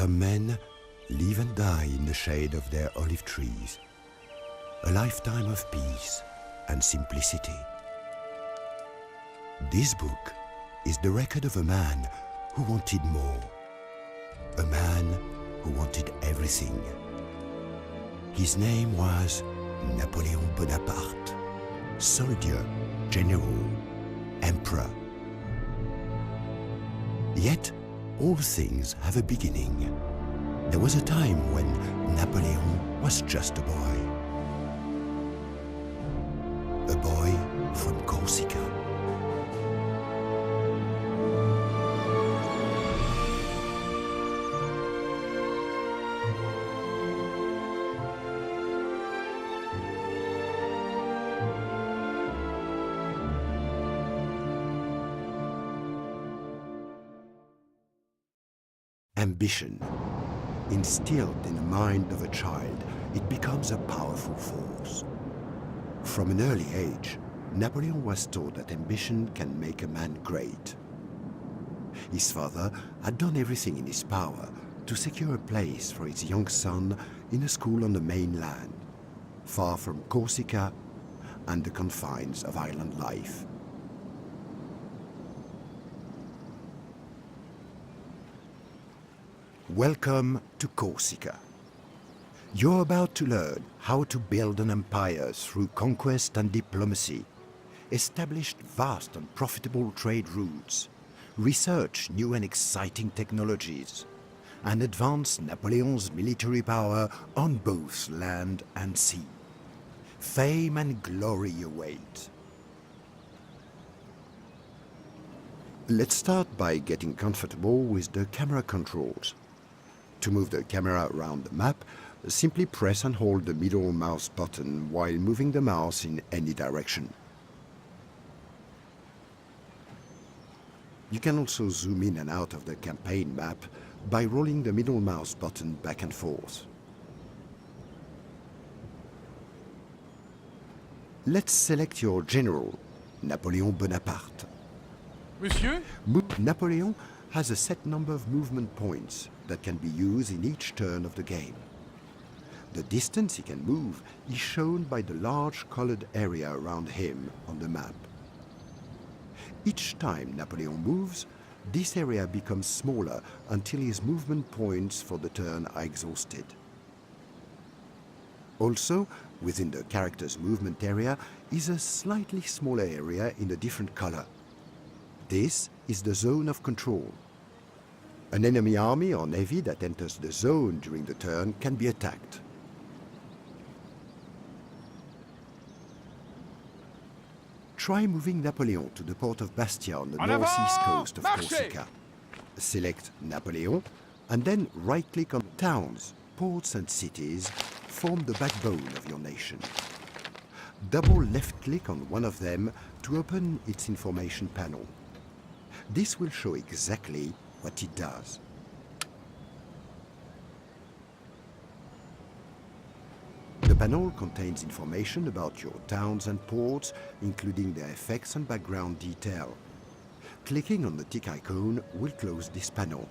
Some men live and die in the shade of their olive trees. A lifetime of peace and simplicity. This book is the record of a man who wanted more. A man who wanted everything. His name was Napoleon Bonaparte. Soldier, general, emperor. Yet, all things have a beginning. There was a time when Napoleon was just a boy. A boy from Corsica. Ambition. Instilled in the mind of a child, it becomes a powerful force. From an early age, Napoleon was taught that ambition can make a man great. His father had done everything in his power to secure a place for his young son in a school on the mainland, far from Corsica and the confines of island life. Welcome to Corsica. You're about to learn how to build an empire through conquest and diplomacy, establish vast and profitable trade routes, research new and exciting technologies, and advance Napoleon's military power on both land and sea. Fame and glory await. Let's start by getting comfortable with the camera controls. To move the camera around the map, simply press and hold the middle mouse button while moving the mouse in any direction. You can also zoom in and out of the campaign map by rolling the middle mouse button back and forth. Let's select your general, Napoleon Bonaparte. Monsieur? Napoleon has a set number of movement points that can be used in each turn of the game. The distance he can move is shown by the large colored area around him on the map. Each time Napoleon moves, this area becomes smaller until his movement points for the turn are exhausted. Also, within the character's movement area is a slightly smaller area in a different color. This is the zone of control. An enemy army or navy that enters the zone during the turn can be attacked. Try moving Napoleon to the port of Bastia on the northeast coast of Corsica. Select Napoleon and then right-click on towns, ports and cities form the backbone of your nation. Double left-click on one of them to open its information panel. This will show exactly what it does. The panel contains information about your towns and ports, including their effects and background detail. Clicking on the tick icon will close this panel.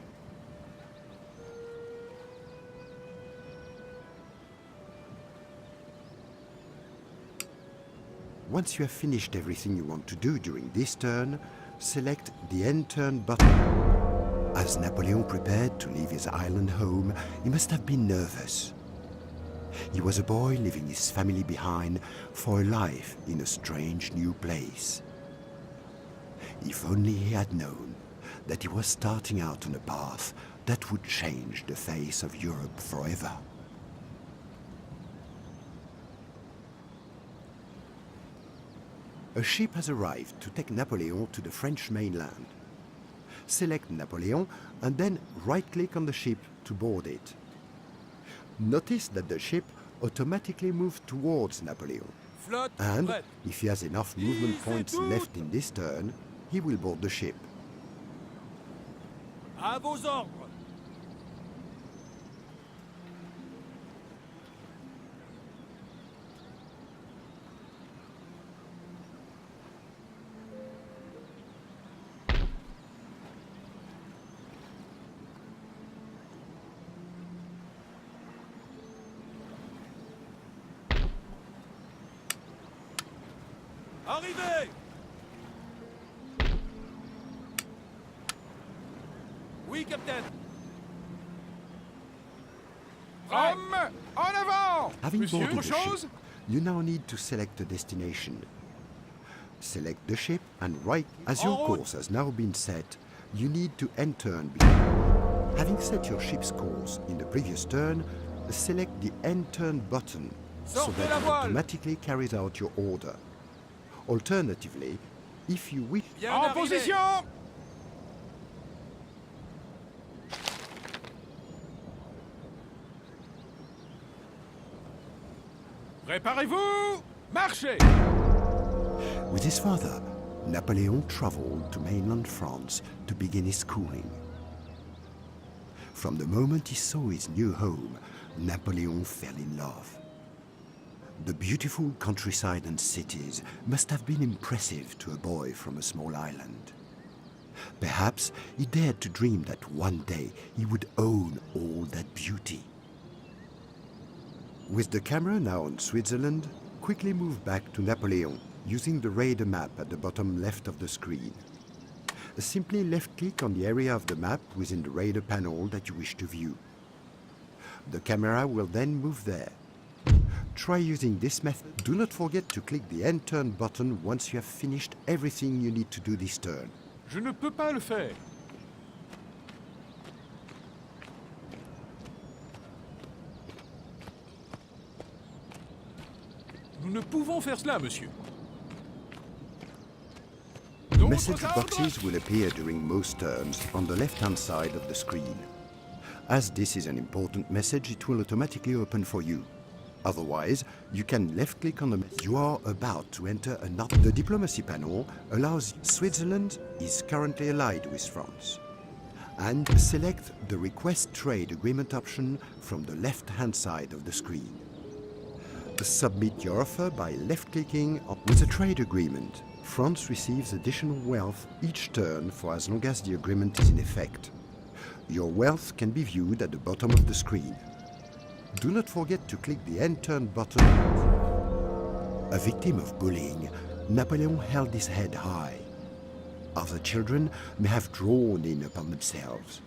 Once you have finished everything you want to do during this turn, select the End Turn button. As Napoleon prepared to leave his island home, he must have been nervous. He was a boy leaving his family behind for a life in a strange new place. If only he had known that he was starting out on a path that would change the face of Europe forever. A ship has arrived to take Napoleon to the French mainland. Select Napoleon and then right-click on the ship to board it. Notice that the ship automatically moves towards Napoleon. And if he has enough movement points left in this turn, he will board the ship. À vos ordres. Arrivez! Oui, capitaine. Hommes, en avant! Having Monsieur, boarded autre the ship, chose? you now need to select a destination. Select the ship and right as your En route. course has now been set, you need to end turn. Having set your ship's course in the previous turn, select the end turn button so Sortez that la it voile. automatically carries out your order. Alternatively, if you wish, Bien En arrivé. position! Préparez-vous! Marchez! with his father, Napoleon traveled to mainland France to begin his schooling. From the moment he saw his new home, Napoleon fell in love. The beautiful countryside and cities must have been impressive to a boy from a small island. Perhaps he dared to dream that one day he would own all that beauty. With the camera now on Switzerland, quickly move back to Napoleon using the radar map at the bottom left of the screen. Simply left-click on the area of the map within the radar panel that you wish to view. The camera will then move there. Try using this method. Do not forget to click the End Turn button once you have finished everything you need to do this turn. Je ne peux pas le faire. Nous ne pouvons faire cela, monsieur. Message boxes will appear during most turns on the left-hand side of the screen. As this is an important message, it will automatically open for you. Otherwise, you can left-click on the message. You are about to enter another. The diplomacy panel allows Switzerland is currently allied with France. And select the Request Trade Agreement option from the left-hand side of the screen. Submit your offer by left-clicking on. With a trade agreement, France receives additional wealth each turn for as long as the agreement is in effect. Your wealth can be viewed at the bottom of the screen. Do not forget to click the End Turn button. A victim of bullying, Napoleon held his head high. Other children may have drawn in upon themselves.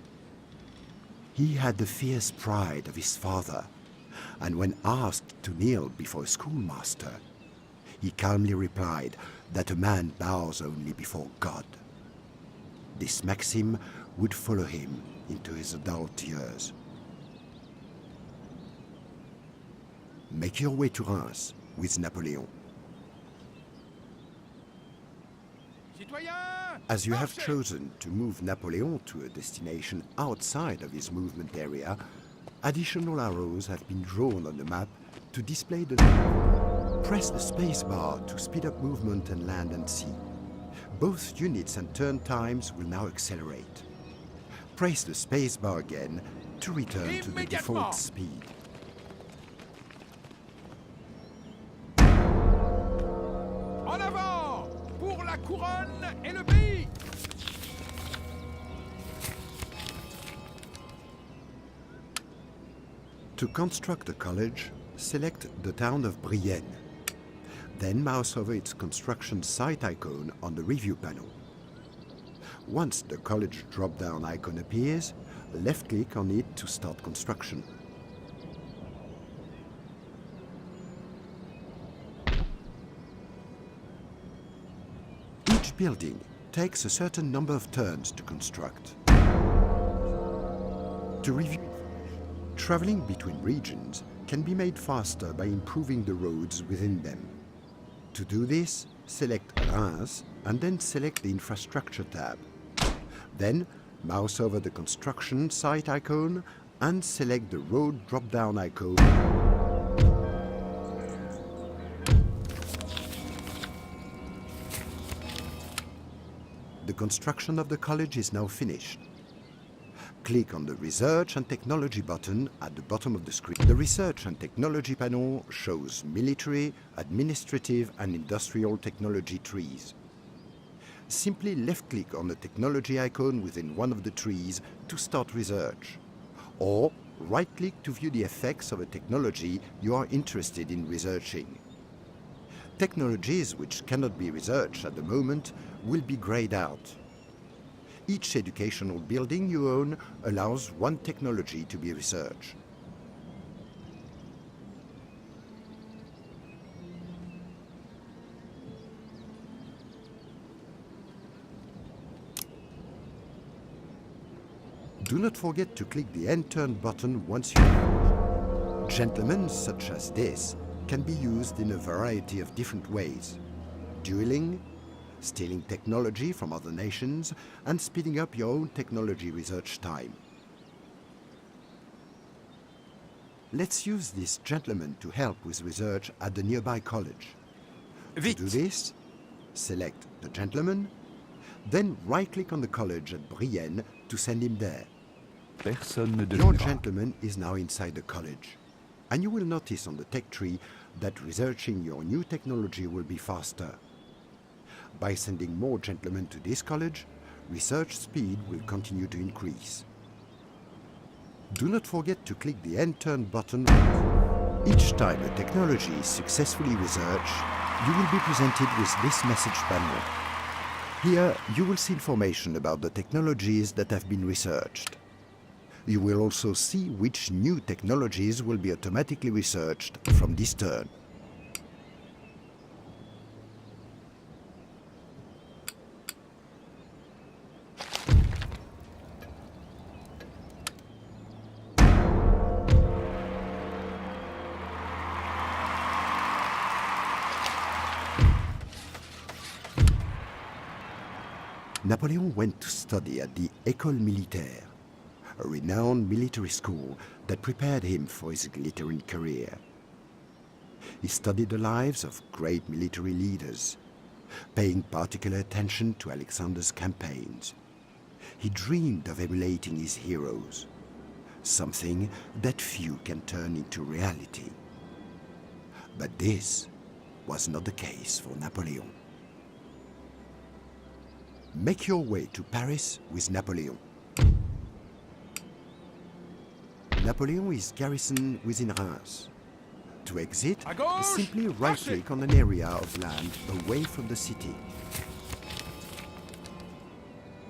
He had the fierce pride of his father, and when asked to kneel before a schoolmaster, he calmly replied that a man bows only before God. This maxim would follow him into his adult years. Make your way to Reims with Napoleon. Citoyens! As you have marchez! chosen to move Napoleon to a destination outside of his movement area, additional arrows have been drawn on the map to display the... Press the space bar to speed up movement and land and sea. Both units and turn times will now accelerate. Press the space bar again to return to the default speed. En avant! Pour la couronne et le pays! To construct a college, select the town of Brienne. Then mouse over its construction site icon on the review panel. Once the college drop-down icon appears, left-click on it to start construction. Each building takes a certain number of turns to construct. To review, traveling between regions can be made faster by improving the roads within them. To do this, select Reims and then select the Infrastructure tab. Then, mouse over the construction site icon and select the road drop-down icon. The construction of the college is now finished. Click on the Research and Technology button at the bottom of the screen. The Research and Technology panel shows military, administrative and industrial technology trees. Simply left-click on the technology icon within one of the trees to start research, or right-click to view the effects of a technology you are interested in researching. Technologies which cannot be researched at the moment will be grayed out. Each educational building you own allows one technology to be researched. Do not forget to click the End Turn button once you finish. Gentlemen such as this can be used in a variety of different ways. Dueling, stealing technology from other nations, and speeding up your own technology research time. Let's use this gentleman to help with research at the nearby college. Vite. To do this, select the gentleman, then right-click on the college at Brienne to send him there. Personne ne Your devinera. gentleman is now inside the college, and you will notice on the tech tree that researching your new technology will be faster. By sending more gentlemen to this college, research speed will continue to increase. Do not forget to click the End Turn button. Each time a technology is successfully researched, you will be presented with this message panel. Here, you will see information about the technologies that have been researched. You will also see which new technologies will be automatically researched from this turn. Napoleon went to study at the École Militaire, a renowned military school that prepared him for his glittering career. He studied the lives of great military leaders, paying particular attention to Alexander's campaigns. He dreamed of emulating his heroes, something that few can turn into reality. But this was not the case for Napoleon. Make your way to Paris with Napoleon. Napoleon is garrisoned within Reims. To exit, À gauche, simply right-click on an area of land away from the city.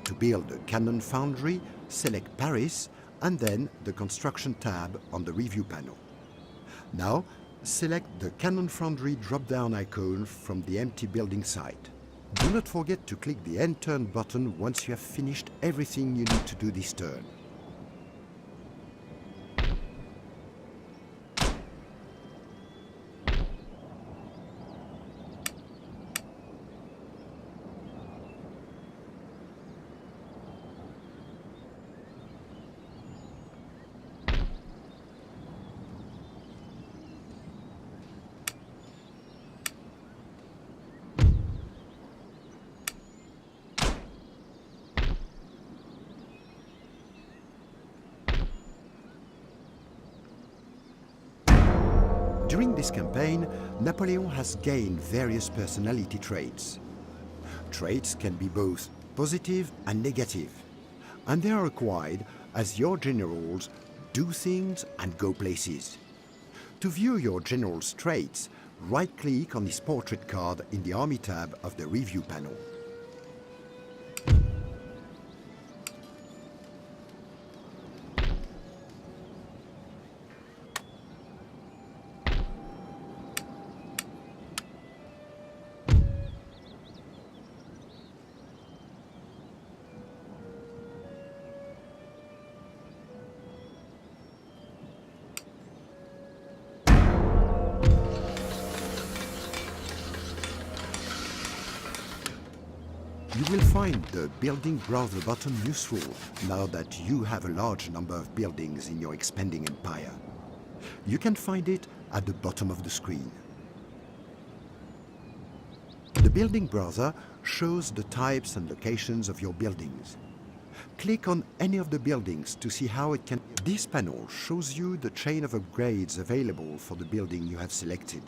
To build a cannon foundry, select Paris and then the Construction tab on the Review panel. Now, select the Cannon Foundry drop-down icon from the empty building site. Do not forget to click the End Turn button once you have finished everything you need to do this turn. During this campaign, Napoleon has gained various personality traits. Traits can be both positive and negative, and they are acquired as your generals do things and go places. To view your general's traits, right-click on his portrait card in the Army tab of the Review panel. You will find the Building Browser button useful now that you have a large number of buildings in your expanding empire. You can find it at the bottom of the screen. The Building Browser shows the types and locations of your buildings. Click on any of the buildings to see how it can... This panel shows you the chain of upgrades available for the building you have selected.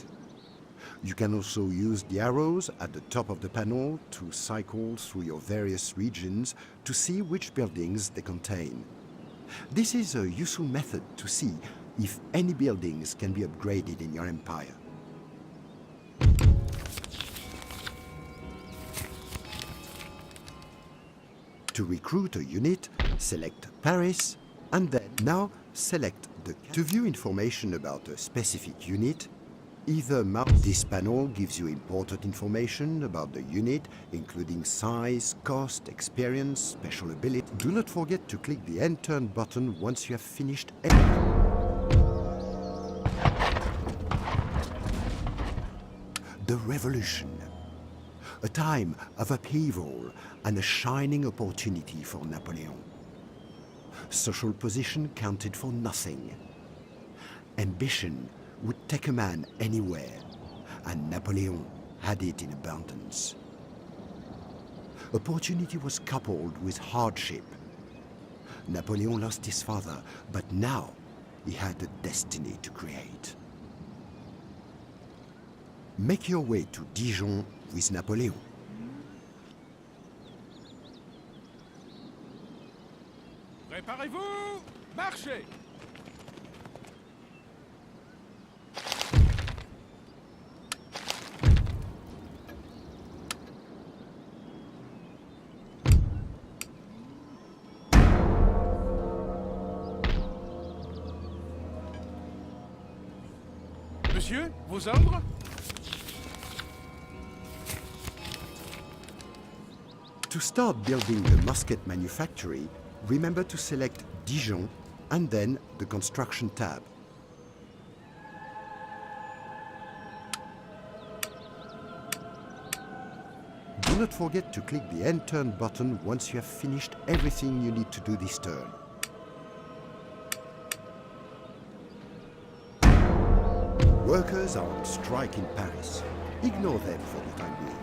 You can also use the arrows at the top of the panel to cycle through your various regions to see which buildings they contain. This is a useful method to see if any buildings can be upgraded in your empire. To recruit a unit, select Paris, and then now select to view information about a specific unit. Either this panel gives you important information about the unit, including size, cost, experience, special ability. Do not forget to click the End Turn button once you have finished everything. The Revolution. A time of upheaval and a shining opportunity for Napoleon. Social position counted for nothing. Ambition would take a man anywhere, and Napoleon had it in abundance. Opportunity was coupled with hardship. Napoleon lost his father, but now he had a destiny to create. Make your way to Dijon with Napoleon. Préparez-vous, marchez! Monsieur, vos ordres? To start building the musket manufactory, remember to select Dijon and then the Construction tab. Do not forget to click the End Turn button once you have finished everything you need to do this turn. Workers are on strike in Paris. Ignore them for the time being.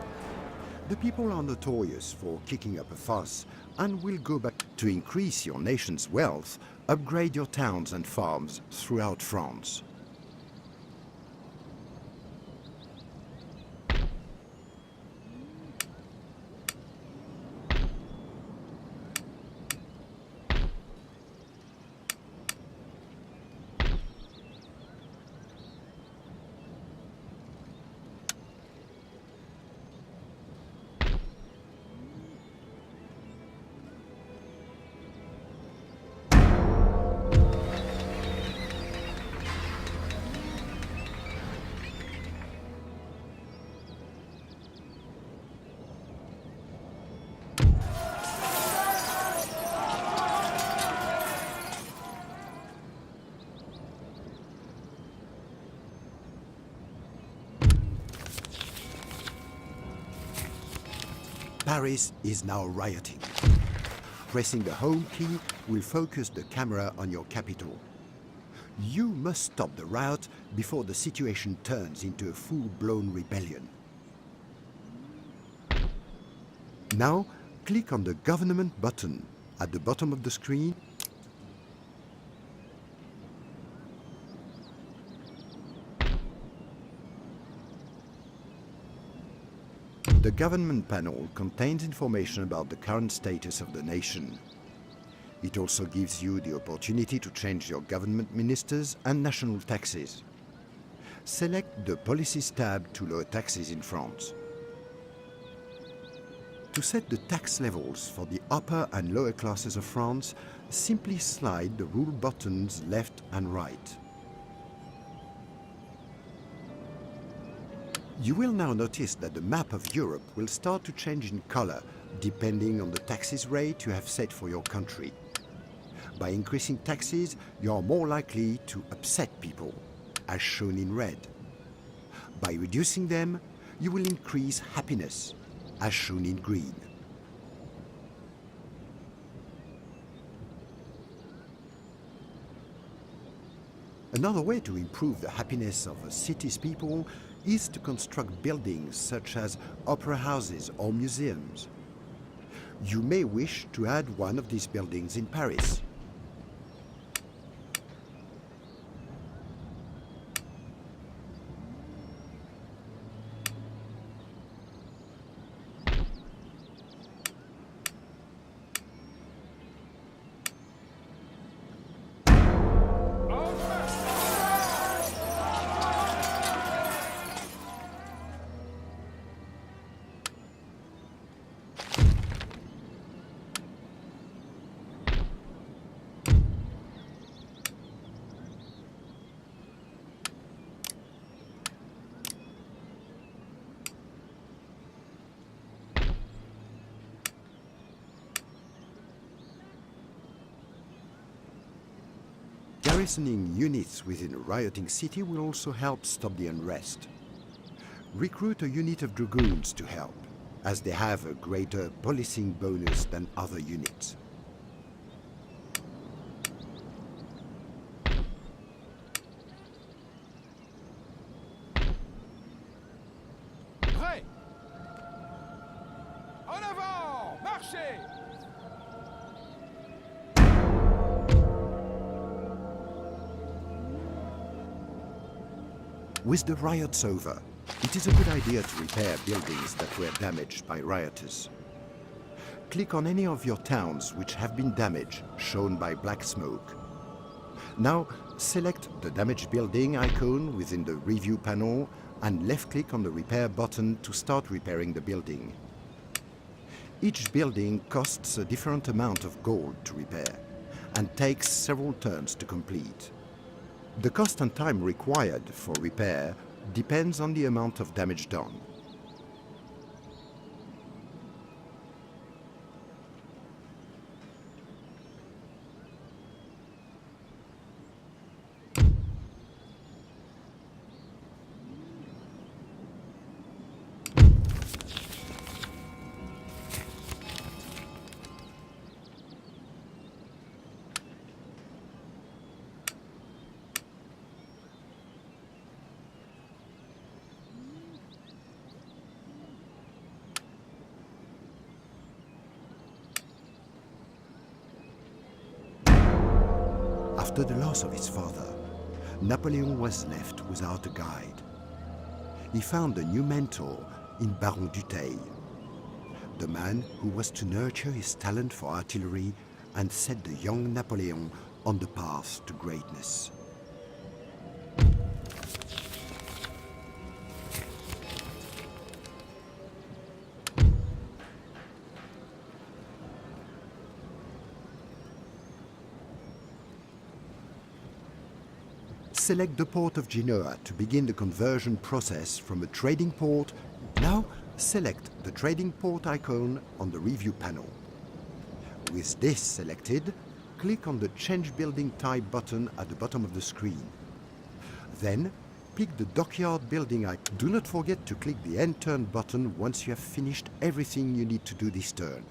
The people are notorious for kicking up a fuss and will go back to increase your nation's wealth. Upgrade your towns and farms throughout France. Paris is now rioting. Pressing the home key will focus the camera on your capital. You must stop the riot before the situation turns into a full-blown rebellion. Now, click on the Government button at the bottom of the screen. The Government panel contains information about the current status of the nation. It also gives you the opportunity to change your government ministers and national taxes. Select the Policies tab to lower taxes in France. To set the tax levels for the upper and lower classes of France, simply slide the rule buttons left and right. You will now notice that the map of Europe will start to change in color depending on the taxes rate you have set for your country. By increasing taxes, you are more likely to upset people, as shown in red. By reducing them, you will increase happiness, as shown in green. Another way to improve the happiness of a city's people is to construct buildings such as opera houses or museums. You may wish to add one of these buildings in Paris. Garrisoning units within a rioting city will also help stop the unrest. Recruit a unit of dragoons to help, as they have a greater policing bonus than other units. Prêt. En avant! Marchez! With the riots over, it is a good idea to repair buildings that were damaged by rioters. Click on any of your towns which have been damaged, shown by black smoke. Now, select the damaged building icon within the review panel and left-click on the repair button to start repairing the building. Each building costs a different amount of gold to repair and takes several turns to complete. The cost and time required for repair depends on the amount of damage done. After the loss of his father, Napoleon was left without a guide. He found a new mentor in Baron Dutheil, the man who was to nurture his talent for artillery and set the young Napoleon on the path to greatness. Select the port of Genoa to begin the conversion process from a trading port. Now, select the trading port icon on the review panel. With this selected, click on the Change Building Type button at the bottom of the screen. Then, pick the dockyard building icon. Do not forget to click the End Turn button once you have finished everything you need to do this turn.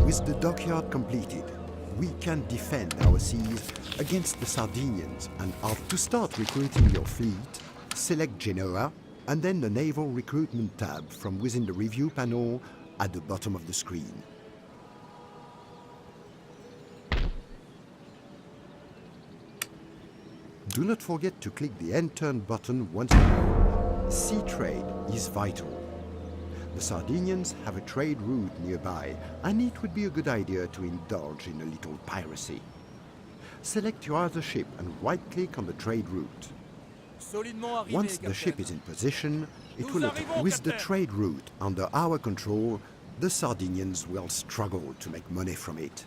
With the dockyard completed, we can defend our seas against the Sardinians and to start recruiting your fleet, select Genoa and then the Naval Recruitment tab from within the review panel at the bottom of the screen. Do not forget to click the End Turn button once. Sea trade is vital. The Sardinians have a trade route nearby, and it would be a good idea to indulge in a little piracy. Select your other ship and right-click on the trade route. Once the ship is in position, it will attack. With the trade route under our control, the Sardinians will struggle to make money from it.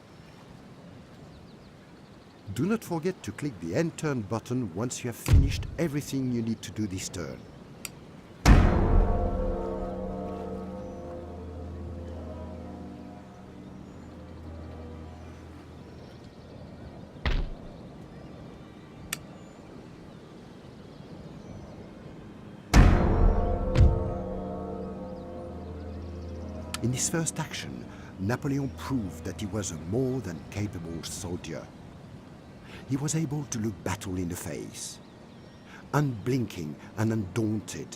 Do not forget to click the End Turn button once you have finished everything you need to do this turn. In his first action, Napoleon proved that he was a more than capable soldier. He was able to look battle in the face, unblinking and undaunted.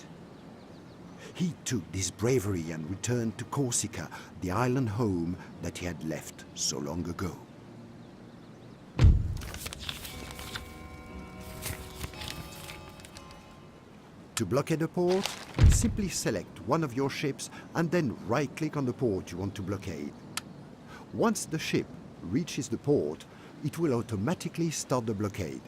He took this bravery and returned to Corsica, the island home that he had left so long ago. To blockade a port, simply select one of your ships and then right-click on the port you want to blockade. Once the ship reaches the port, it will automatically start the blockade.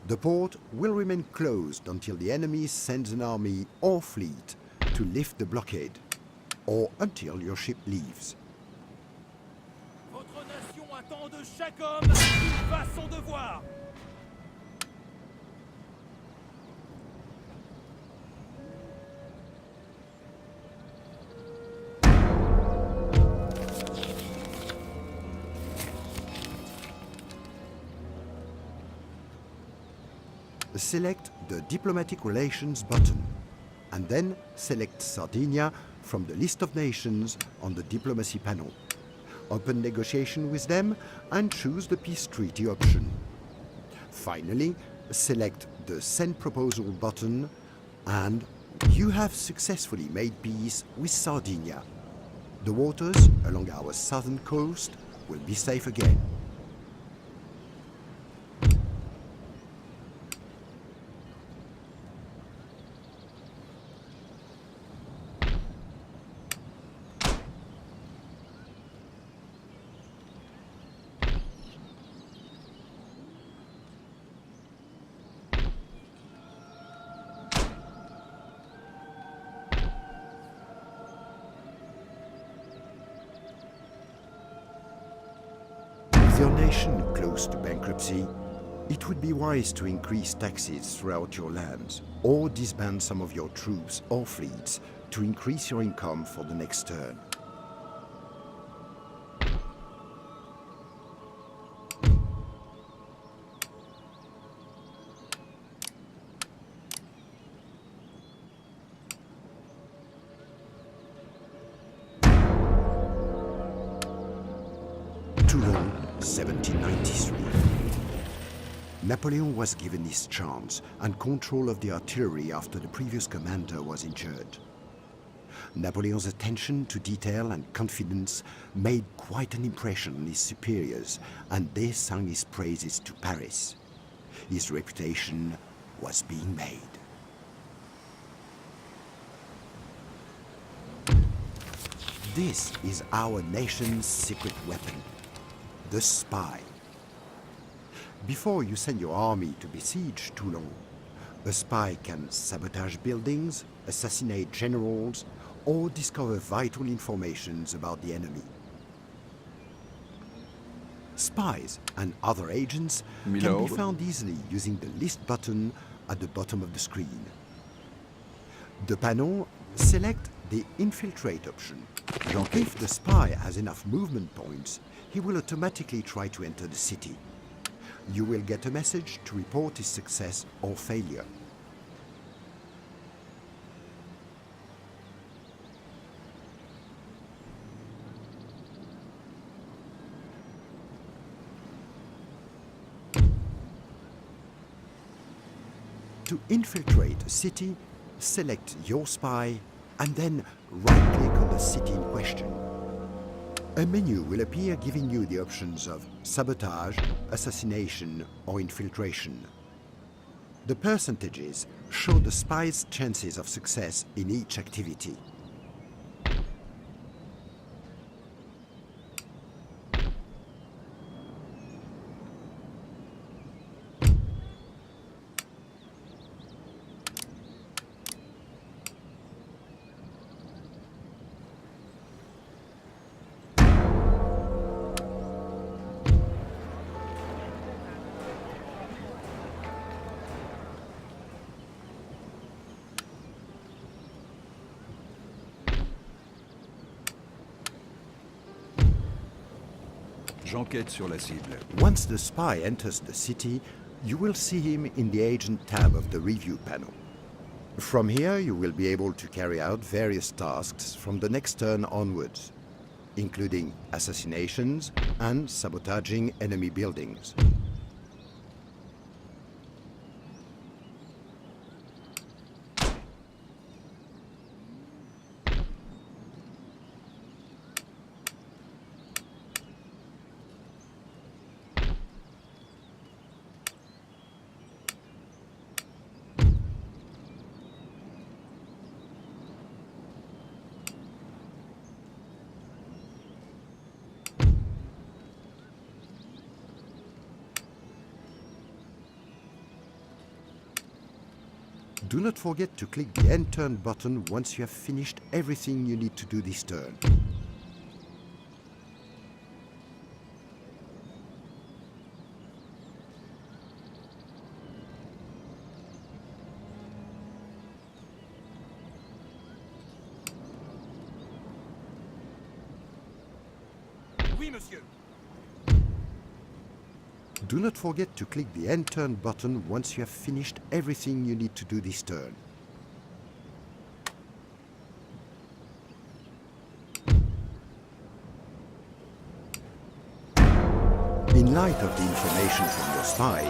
The port will remain closed until the enemy sends an army or fleet to lift the blockade, or until your ship leaves. Votre nation attend de de chaque homme, il va son devoir. Select the Diplomatic Relations button, and then select Sardinia from the list of nations on the Diplomacy panel. Open negotiation with them and choose the peace treaty option. Finally, select the Send Proposal button and you have successfully made peace with Sardinia. The waters along our southern coast will be safe again. With your nation close to bankruptcy, it would be wise to increase taxes throughout your lands or disband some of your troops or fleets to increase your income for the next turn. Toulon, 1793. Napoleon was given his chance and control of the artillery after the previous commander was injured. Napoleon's attention to detail and confidence made quite an impression on his superiors, and they sang his praises to Paris. His reputation was being made. This is our nation's secret weapon, the spy. Before you send your army to besiege Toulon, a spy can sabotage buildings, assassinate generals, or discover vital information about the enemy. Spies and other agents can Milord. be found easily using the list button at the bottom of the screen. The panel, select the infiltrate option. If the spy has enough movement points, he will automatically try to enter the city. You will get a message to report his success or failure. To infiltrate a city, select your spy and then right-click on the city in question. A menu will appear giving you the options of sabotage, assassination, or infiltration. The percentages show the spy's chances of success in each activity. J'enquête sur la cible. Once the spy enters the city, you will see him in the Agent tab of the Review panel. From here, you will be able to carry out various tasks from the next turn onwards, including assassinations and sabotaging enemy buildings. Do not forget to click the End Turn button once you have finished everything you need to do this turn. Oui, monsieur. Do not forget to click the end turn button once you have finished everything you need to do this turn. In light of the information from your spy,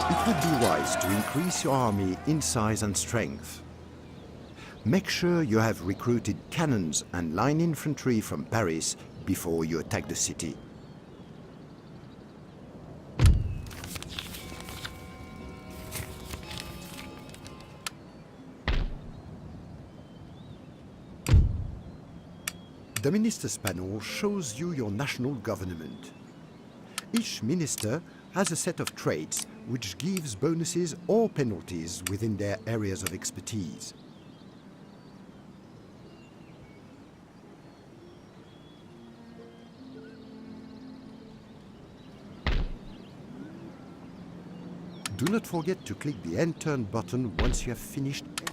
it would be wise to increase your army in size and strength. Make sure you have recruited cannons and line infantry from Paris before you attack the city. The minister's panel shows you your national government. Each minister has a set of traits which gives bonuses or penalties within their areas of expertise. Do not forget to click the end turn button once you have finished everything.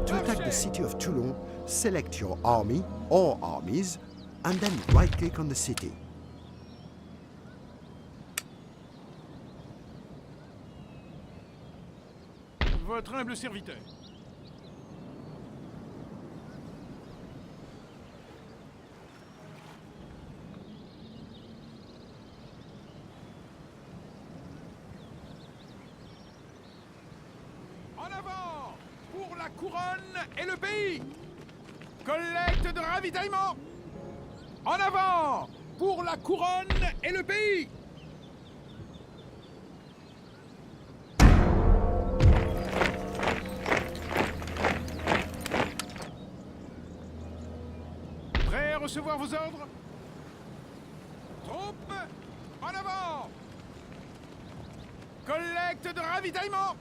To attack the city of Toulon, select your army or armies and then right-click on the city. Votre humble serviteur. En avant pour la couronne et le pays. Collecte de ravitaillement. En avant pour la couronne et le pays. Prêt à recevoir vos ordres? Troupes, en avant! Collecte de ravitaillement!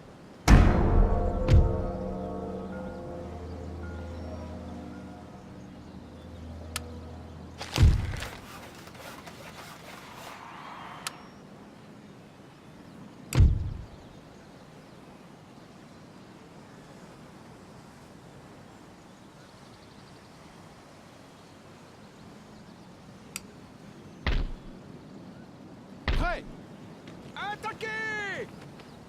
Prêt! Attaquez!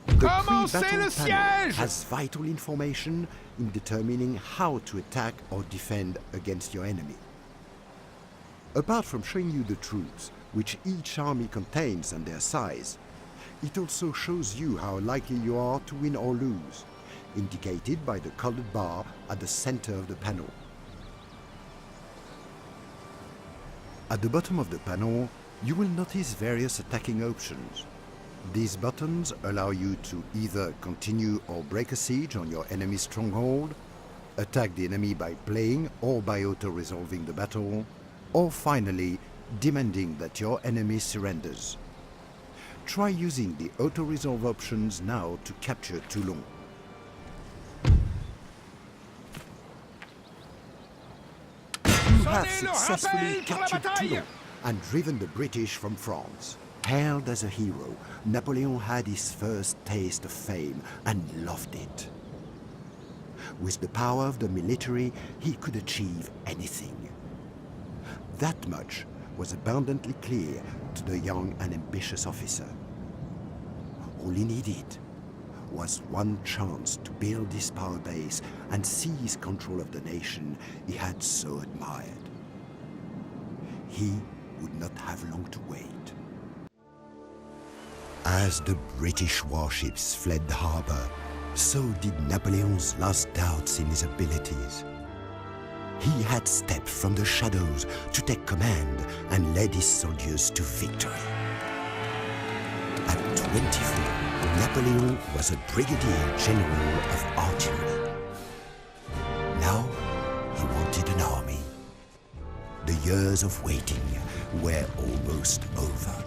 The Commencez pre-battle le panel siège! has vital information in determining how to attack or defend against your enemy. Apart from showing you the troops, which each army contains and their size, it also shows you how likely you are to win or lose, indicated by the colored bar at the center of the panel. At the bottom of the panel, you will notice various attacking options. These buttons allow you to either continue or break a siege on your enemy's stronghold, attack the enemy by playing or by auto-resolving the battle, or finally, demanding that your enemy surrenders. Try using the auto-resolve options now to capture Toulon. You have Sonnez le successfully rappel pour la captured bataille! Toulon and driven the British from France. Hailed as a hero, Napoleon had his first taste of fame and loved it. With the power of the military, he could achieve anything. That much was abundantly clear to the young and ambitious officer. All he needed was one chance to build his power base and seize control of the nation he had so admired. He would not have long to wait. As the British warships fled the harbor, so did Napoleon's last doubts in his abilities. He had stepped from the shadows to take command and led his soldiers to victory. At 24, Napoleon was a brigadier general of artillery. Now, he wanted an army. The years of waiting were almost over.